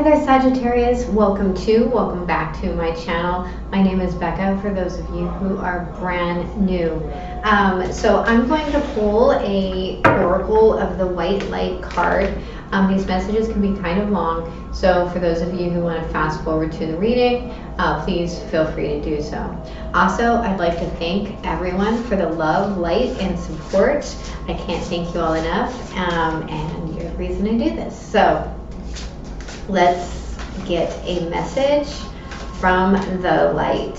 Hi there, Sagittarius. Welcome back to my channel. My name is Becca, for those of you who are brand new. So I'm going to pull a Oracle of the White Light card. These messages can be kind of long, so for those of you who want to fast forward to the reading, please feel free to do so. Also, I'd like to thank everyone for the love, light, and support. I can't thank you all enough, and you're the reason I do this. So let's get a message from the light.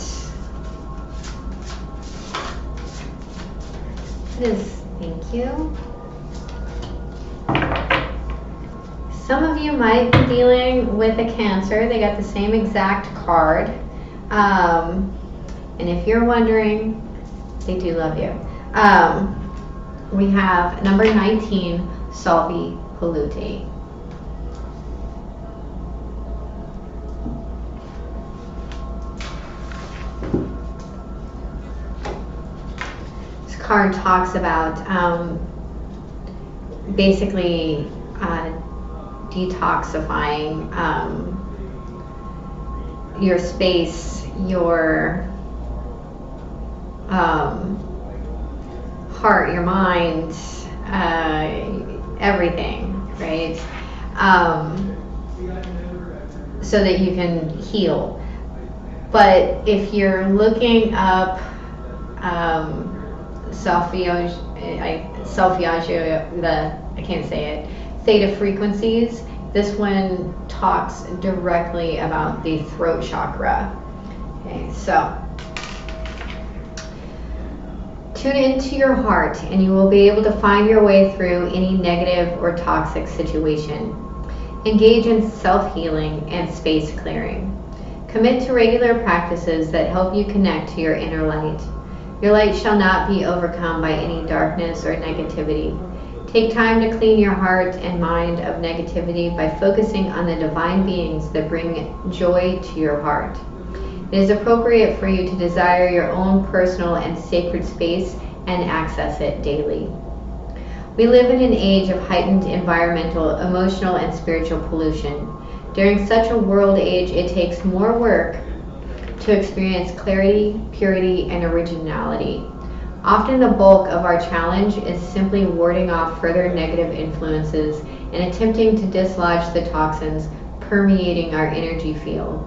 Thank you. Some of you might be dealing with a Cancer. They got the same exact card. And if you're wondering, they do love you. We have number 19, Solvi Polluti. This card talks about basically detoxifying your space, your heart, your mind, everything, right? So that you can heal. But if you're looking up theta frequencies, this one talks directly about the throat chakra. Okay, so tune into your heart and you will be able to find your way through any negative or toxic situation. Engage in self-healing and space clearing. Commit to regular practices that help you connect to your inner light. Your light shall not be overcome by any darkness or negativity. Take time to clean your heart and mind of negativity by focusing on the divine beings that bring joy to your heart. It is appropriate for you to desire your own personal and sacred space and access it daily. We live in an age of heightened environmental, emotional, and spiritual pollution. During such a world age, it takes more work to experience clarity, purity, and originality. Often the bulk of our challenge is simply warding off further negative influences and attempting to dislodge the toxins permeating our energy field,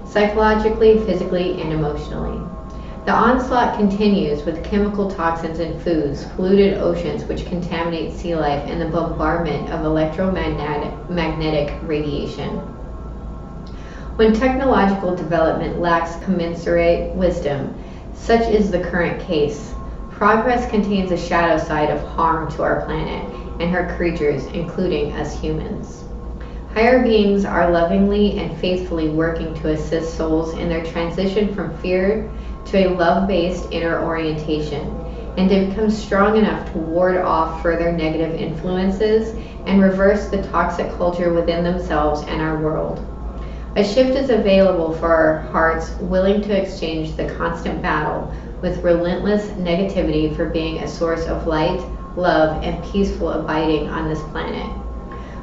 psychologically, physically, and emotionally. The onslaught continues with chemical toxins in foods, polluted oceans which contaminate sea life, and the bombardment of electromagnetic radiation. When technological development lacks commensurate wisdom, such is the current case. Progress contains a shadow side of harm to our planet and her creatures, including us humans. Higher beings are lovingly and faithfully working to assist souls in their transition from fear to a love-based inner orientation, and to become strong enough to ward off further negative influences and reverse the toxic culture within themselves and our world. A shift is available for our hearts willing to exchange the constant battle with relentless negativity for being a source of light, love, and peaceful abiding on this planet.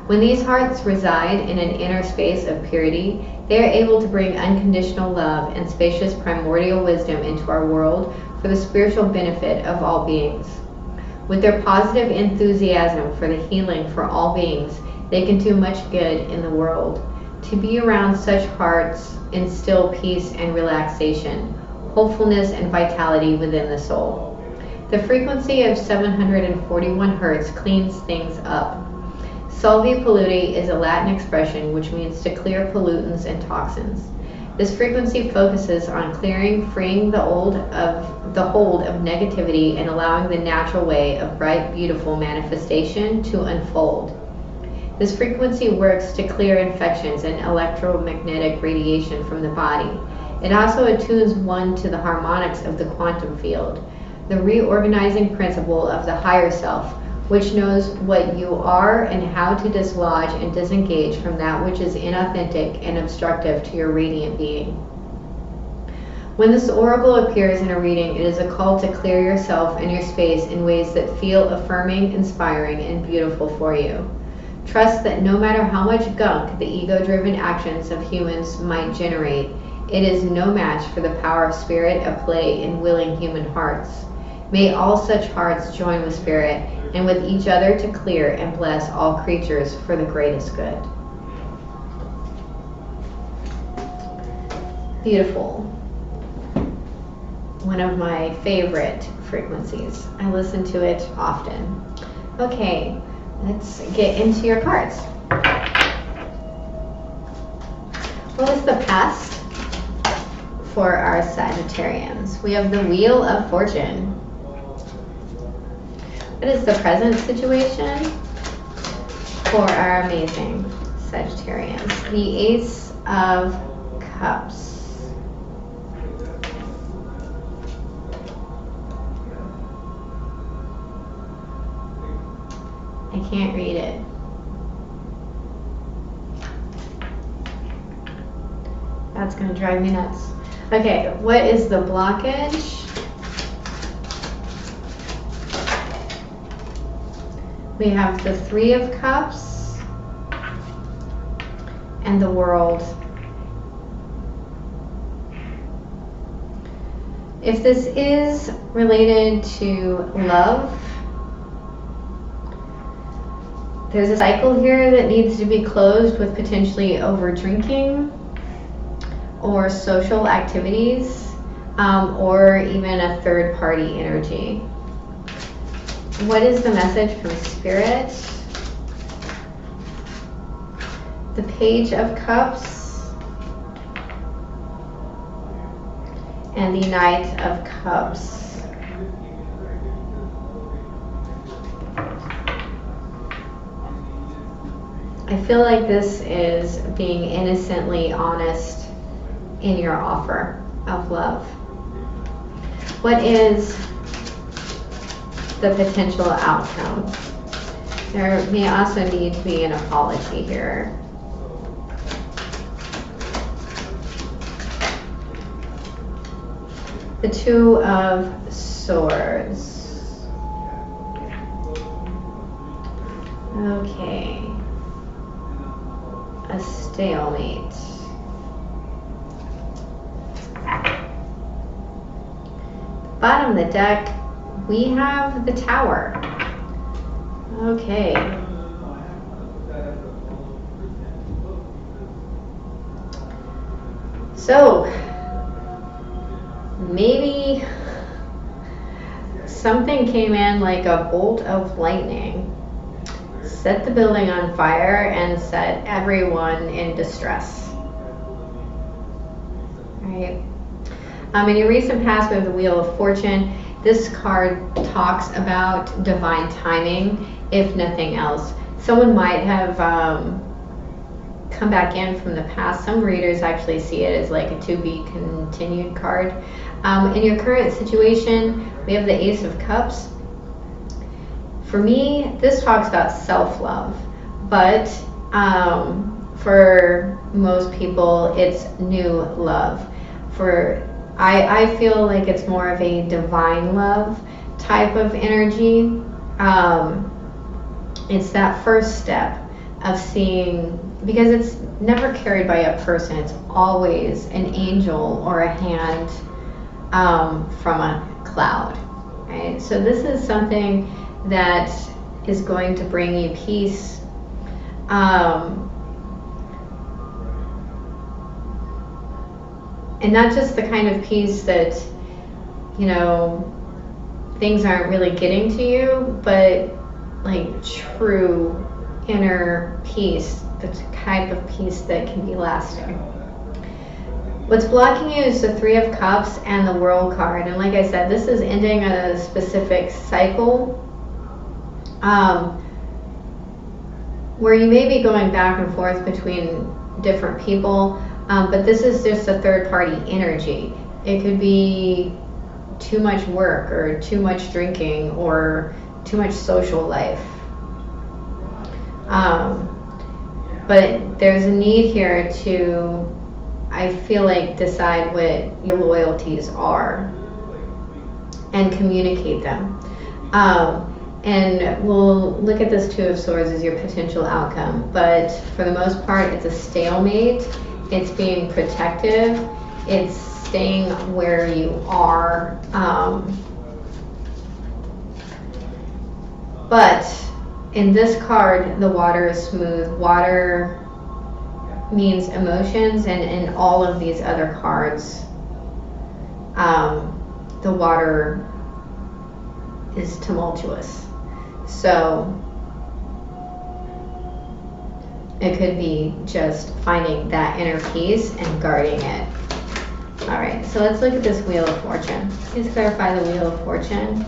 When these hearts reside in an inner space of purity, they are able to bring unconditional love and spacious primordial wisdom into our world for the spiritual benefit of all beings. With their positive enthusiasm for the healing for all beings, they can do much good in the world. To be around such hearts instill peace and relaxation, hopefulness and vitality within the soul. The frequency of 741 Hertz cleans things up. Solvi Polluti is a Latin expression which means to clear pollutants and toxins. This frequency focuses on clearing, freeing the hold of negativity and allowing the natural way of bright, beautiful manifestation to unfold. This frequency works to clear infections and electromagnetic radiation from the body. It also attunes one to the harmonics of the quantum field, the reorganizing principle of the higher self, which knows what you are and how to dislodge and disengage from that which is inauthentic and obstructive to your radiant being. When this oracle appears in a reading, it is a call to clear yourself and your space in ways that feel affirming, inspiring, and beautiful for you. Trust that no matter how much gunk the ego-driven actions of humans might generate, it is no match for the power of spirit at play in willing human hearts. May all such hearts join with spirit and with each other to clear and bless all creatures for the greatest good. Beautiful. One of my favorite frequencies. I listen to it often. Okay, let's get into your cards. What is the past for our Sagittarians? We have the Wheel of Fortune. What is the present situation for our amazing Sagittarians? The Ace of Cups. I can't read it. That's going to drive me nuts. Okay, what is the blockage? We have the Three of Cups and the World. If this is related to love, there's a cycle here that needs to be closed with potentially over drinking or social activities, or even a third party energy. What is the message from Spirit? The Page of Cups and the Knight of Cups. I feel like this is being innocently honest in your offer of love. What is the potential outcome? There may also need to be an apology here. The Two of Swords. Okay. A stalemate. Bottom of the deck, we have the Tower. Okay. So, maybe something came in like a bolt of lightning, set the building on fire, and set everyone in distress. Right? In your recent past, we have the Wheel of Fortune. This card talks about divine timing, if nothing else. Someone might have come back in from the past. Some readers actually see it as like a to be continued card. In your current situation, we have the Ace of Cups. For me, this talks about self-love, but for most people, it's new love. I feel like it's more of a divine love type of energy. It's that first step of seeing, because it's never carried by a person, it's always an angel or a hand from a cloud, right? So this is something that is going to bring you peace. And not just the kind of peace that, things aren't really getting to you, but like true inner peace, the type of peace that can be lasting. What's blocking you is the Three of Cups and the World card. And like I said, this is ending a specific cycle where you may be going back and forth between different people. But this is just a third-party energy. It could be too much work or too much drinking or too much social life. But there's a need here to, I feel like, decide what your loyalties are and communicate them. And we'll look at this Two of Swords as your potential outcome. But for the most part, it's a stalemate. It's being protective. It's staying where you are. But in this card, the water is smooth. Water means emotions, and in all of these other cards, the water is tumultuous. So it could be just finding that inner peace and guarding it. All right, so let's look at this Wheel of Fortune. Please clarify the Wheel of Fortune.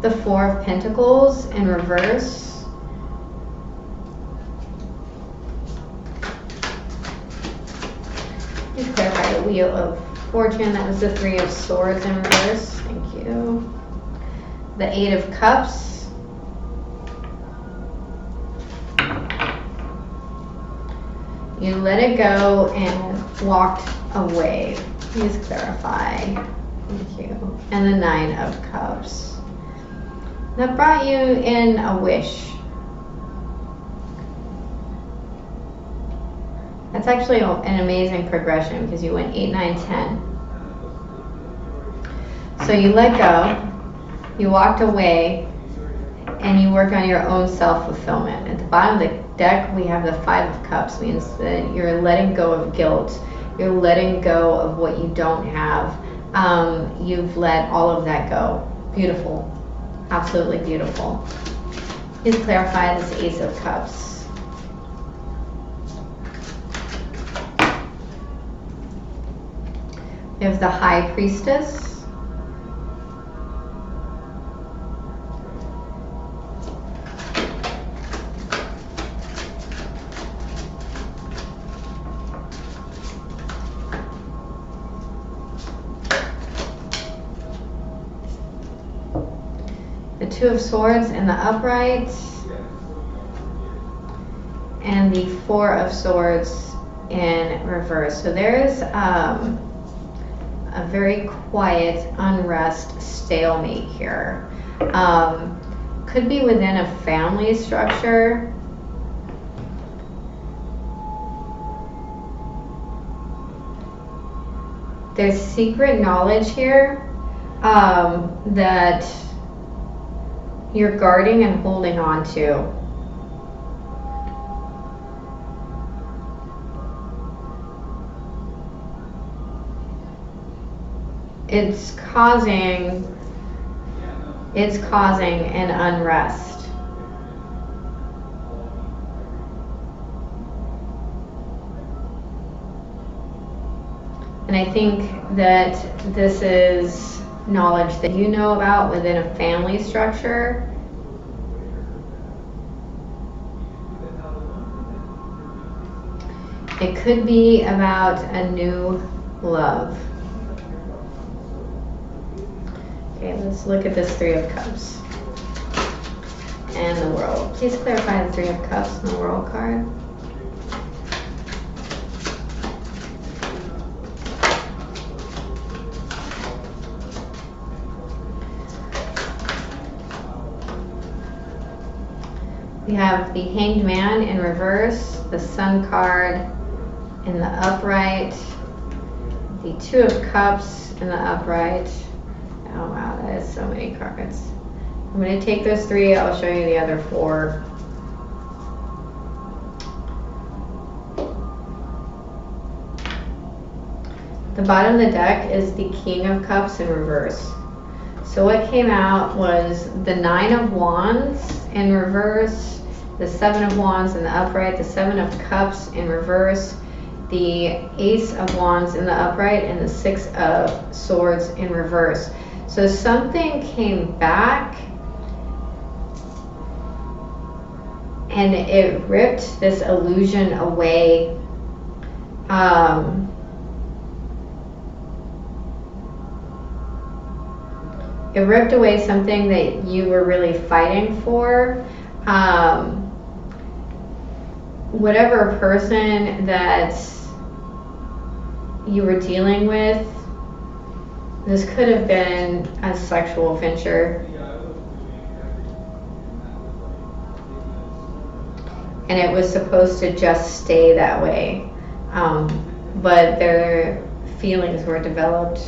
The Four of Pentacles in reverse. Please clarify the Wheel of Fortune. That was the Three of Swords in reverse. Thank you. The Eight of Cups. You let it go and walked away. Please clarify. Thank you. And the Nine of Cups. That brought you in a wish. That's actually an amazing progression because you went 8, 9, 10. So you let go, you walked away, and you work on your own self-fulfillment. At the bottom of the deck, we have the Five of Cups, means that you're letting go of guilt. You're letting go of what you don't have. You've let all of that go. Beautiful. Absolutely beautiful. Please clarify this Ace of Cups. We have the High Priestess. The Two of Swords in the upright. And the Four of Swords in reverse. So there is a very quiet unrest, stalemate here. Could be within a family structure. There's secret knowledge here that you're guarding and holding on to. It's causing an unrest. And I think that this is knowledge that you know about within a family structure. It could be about a new love. Okay, let's look at this Three of Cups and the World. Please clarify the Three of Cups and the World card. We have the Hanged Man in reverse, the Sun card in the upright, the Two of Cups in the upright. Oh wow, that is so many cards. I'm going to take those three, I'll show you the other four. The bottom of the deck is the King of Cups in reverse. So what came out was the Nine of Wands in reverse, the Seven of Wands in the upright, the Seven of Cups in reverse, the Ace of Wands in the upright, and the Six of Swords in reverse. So something came back and it ripped this illusion away. It ripped away something that you were really fighting for. Whatever person that you were dealing with This could have been a sexual venture. And it was supposed to just stay that way. But their feelings were developed.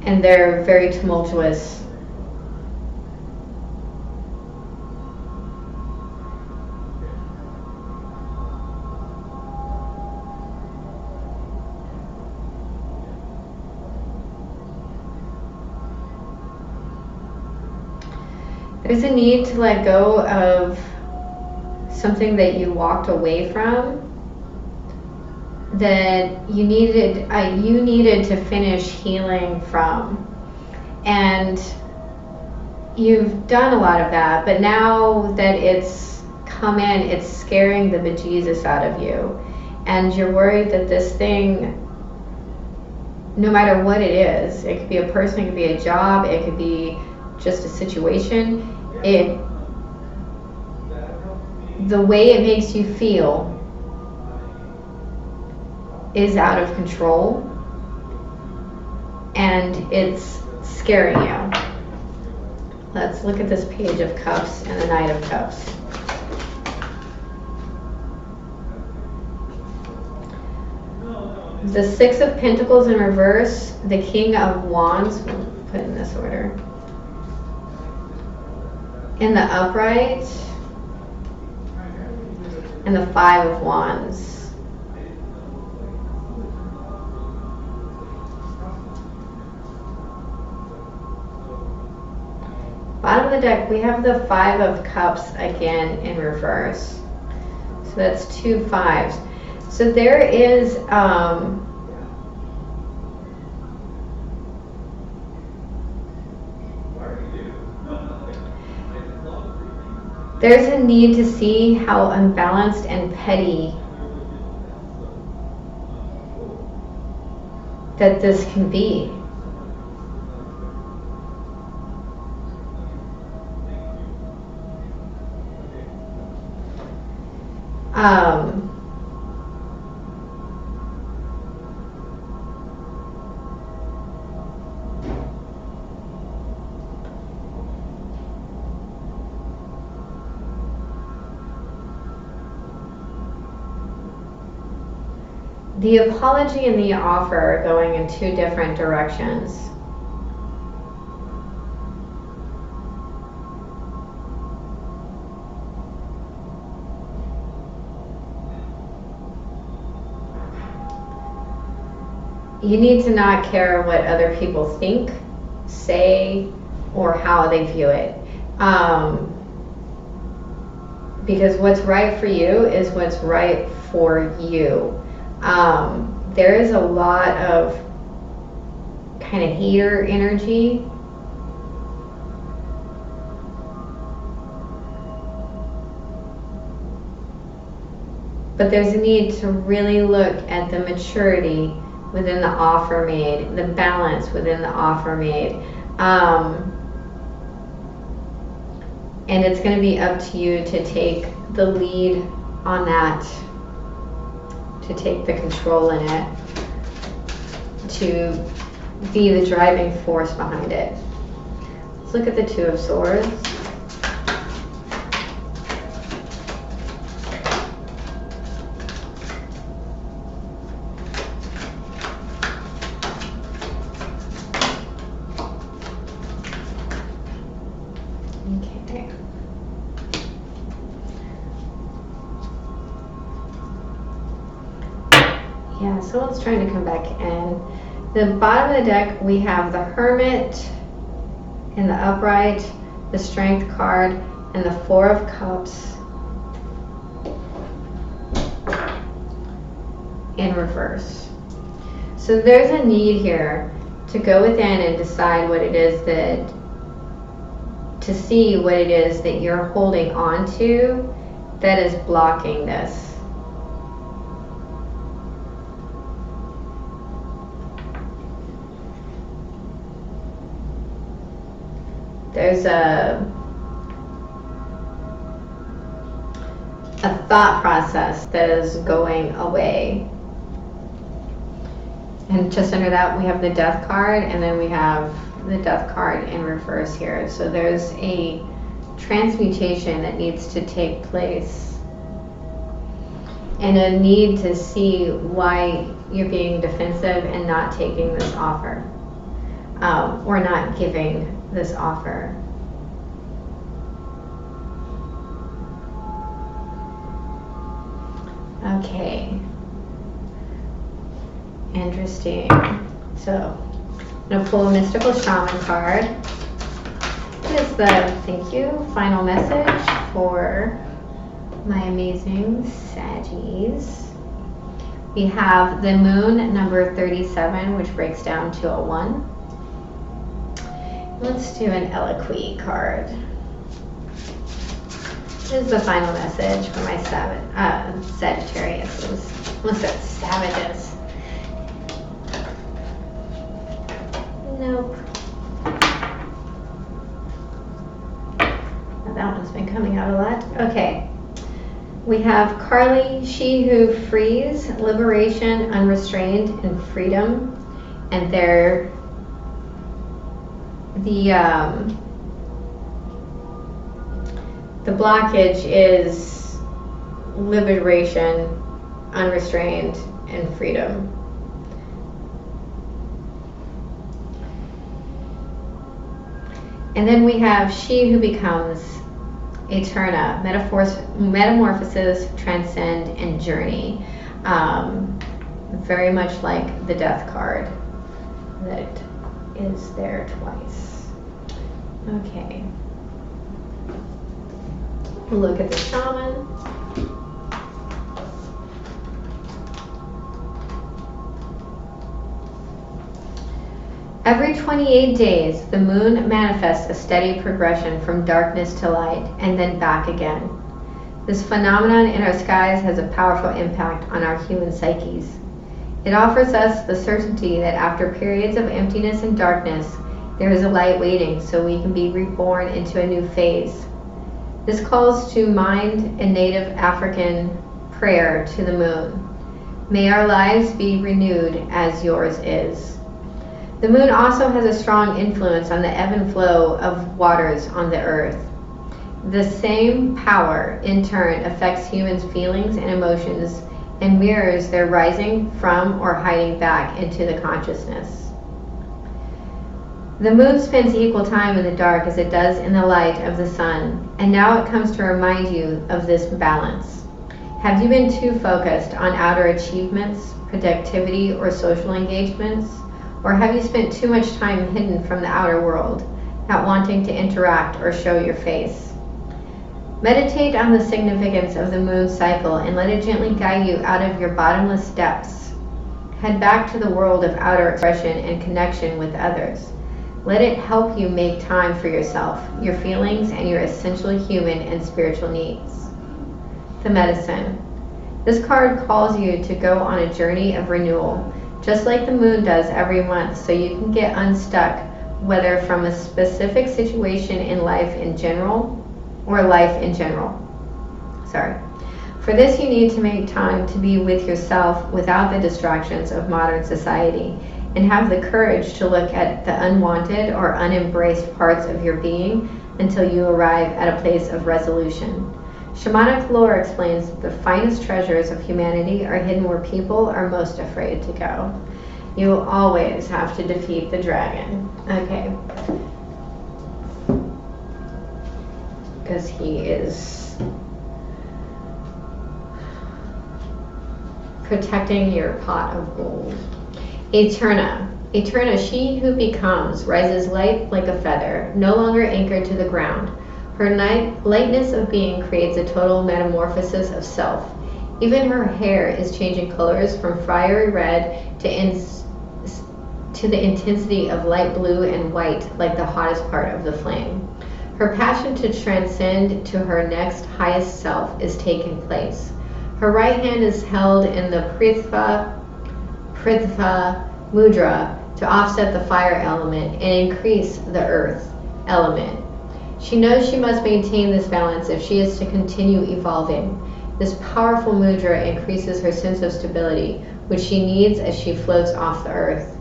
And they're very tumultuous. There's a need to let go of something that you walked away from, that you needed to finish healing from. And you've done a lot of that, but now that it's come in, it's scaring the bejesus out of you. And you're worried that this thing, no matter what it is, it could be a person, it could be a job, it could be just a situation, the way it makes you feel is out of control, and it's scaring you. Let's look at this Page of Cups and the Knight of Cups. The Six of Pentacles in reverse, the King of Wands, we'll put in this order. In the upright, and the Five of Wands. Bottom of the deck, we have the Five of Cups again in reverse. So that's 2 fives. So there is there's a need to see how unbalanced and petty that this can be. The apology and the offer are going in 2 different directions. You need to not care what other people think, say, or how they view it. Because what's right for you is what's right for you. There is a lot of kind of hater energy. But there's a need to really look at the maturity within the offer made, the balance within the offer made. And it's going to be up to you to take the lead on that, to take the control in it, to be the driving force behind it. Let's look at the Two of Swords. Okay. Yeah, someone's trying to come back in. The bottom of the deck, we have the Hermit in the upright, the Strength card, and the Four of Cups in reverse. So there's a need here to go within and decide what it is that, to see what it is that you're holding on to that is blocking this. There's a thought process that is going away. And just under that we have the Death card, and then we have the Death card in reverse here. So there's a transmutation that needs to take place, and a need to see why you're being defensive and not taking this offer, or not giving this offer. Okay. Interesting. So I'm going to pull a Mystical Shaman card. What is the, thank you, final message for my amazing Saggies? We have the Moon, number 37, which breaks down to a 1. Let's do an Eloquy card. This is the final message for my Sagittarius. What's that? Savages. Nope. That one's been coming out a lot. Okay. We have Carly, she who frees, liberation, unrestrained, and freedom. And they're the blockage is liberation, unrestrained, and freedom. And then we have she who becomes, Eterna, metamorphosis, transcend, and journey. Very much like the Death card that is there twice. Okay. Look at the Shaman. Every 28 days, the moon manifests a steady progression from darkness to light and then back again. This phenomenon in our skies has a powerful impact on our human psyches. It offers us the certainty that after periods of emptiness and darkness, there is a light waiting so we can be reborn into a new phase. This calls to mind a native African prayer to the moon. May our lives be renewed as yours is. The moon also has a strong influence on the ebb and flow of waters on the earth. The same power, in turn, affects humans' feelings and emotions and mirrors their rising from or hiding back into the consciousness. The moon spends equal time in the dark as it does in the light of the sun, and now it comes to remind you of this balance. Have you been too focused on outer achievements, productivity, or social engagements? Or have you spent too much time hidden from the outer world, not wanting to interact or show your face? Meditate on the significance of the moon cycle and let it gently guide you out of your bottomless depths. Head back to the world of outer expression and connection with others. Let it help you make time for yourself, your feelings, and your essential human and spiritual needs. The Medicine. This card calls you to go on a journey of renewal, just like the moon does every month, so you can get unstuck, whether from a specific situation in life in general, or life in general. For this, you need to make time to be with yourself without the distractions of modern society, and have the courage to look at the unwanted or unembraced parts of your being until you arrive at a place of resolution. Shamanic lore explains that the finest treasures of humanity are hidden where people are most afraid to go. You will always have to defeat the dragon. Okay. Because he is protecting your pot of gold. Eterna. Eterna, she who becomes, rises light like a feather, no longer anchored to the ground. Her lightness of being creates a total metamorphosis of self. Even her hair is changing colors from fiery red to the intensity of light blue and white, like the hottest part of the flame. Her passion to transcend to her next highest self is taking place. Her right hand is held in the Prithva Mudra to offset the fire element and increase the earth element. She knows she must maintain this balance if she is to continue evolving. This powerful mudra increases her sense of stability, which she needs as she floats off the earth.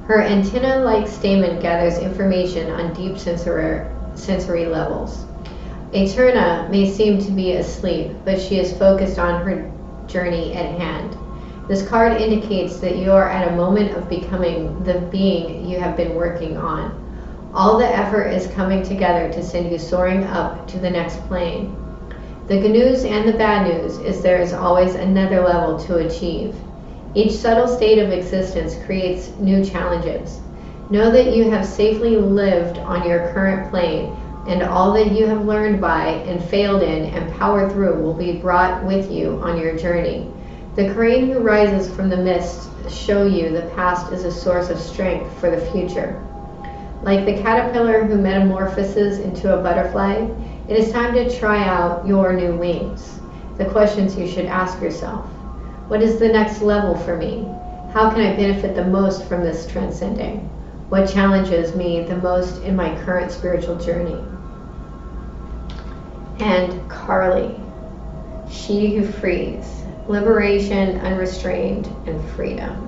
Her antenna-like stamen gathers information on deep sensory levels. Eterna may seem to be asleep, but she is focused on her journey at hand. This card indicates that you are at a moment of becoming the being you have been working on. All the effort is coming together to send you soaring up to the next plane. The good news and the bad news is there is always another level to achieve. Each subtle state of existence creates new challenges. Know that you have safely lived on your current plane, and all that you have learned by and failed in and powered through will be brought with you on your journey. The crane who rises from the mist show you the past is a source of strength for the future. Like the caterpillar who metamorphoses into a butterfly, it is time to try out your new wings. The questions you should ask yourself: what is the next level for me? How can I benefit the most from this transcending? What challenges me the most in my current spiritual journey? And Carly, she who frees, liberation, unrestrained, and freedom.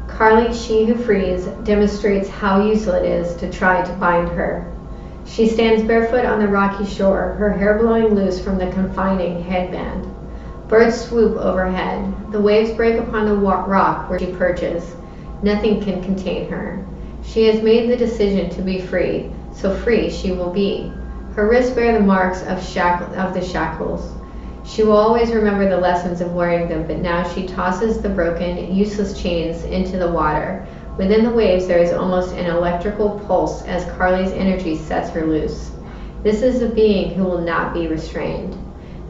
Carly, she who frees, demonstrates how useful it is to try to bind her. She stands barefoot on the rocky shore, her hair blowing loose from the confining headband. Birds swoop overhead. The waves break upon the rock where she perches. Nothing can contain her. She has made the decision to be free, so free she will be. Her wrists bear the marks of the shackles. She will always remember the lessons of wearing them, but now she tosses the broken, useless chains into the water. Within the waves there is almost an electrical pulse as Carly's energy sets her loose. This is a being who will not be restrained.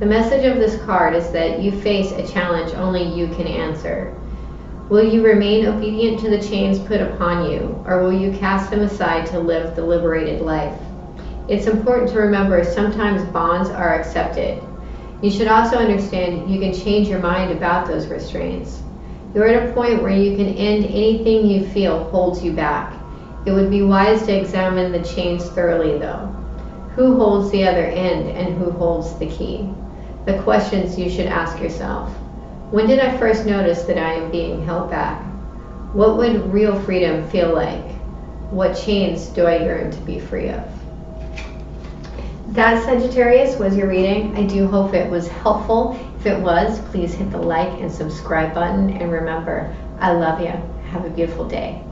The message of this card is that you face a challenge only you can answer. Will you remain obedient to the chains put upon you, or will you cast them aside to live the liberated life? It's important to remember sometimes bonds are accepted. You should also understand you can change your mind about those restraints. You're at a point where you can end anything you feel holds you back. It would be wise to examine the chains thoroughly, though. Who holds the other end and who holds the key? The questions you should ask yourself. When did I first notice that I am being held back? What would real freedom feel like? What chains do I yearn to be free of? That, Sagittarius, was your reading. I do hope it was helpful. If it was, please hit the like and subscribe button. And remember, I love you. Have a beautiful day.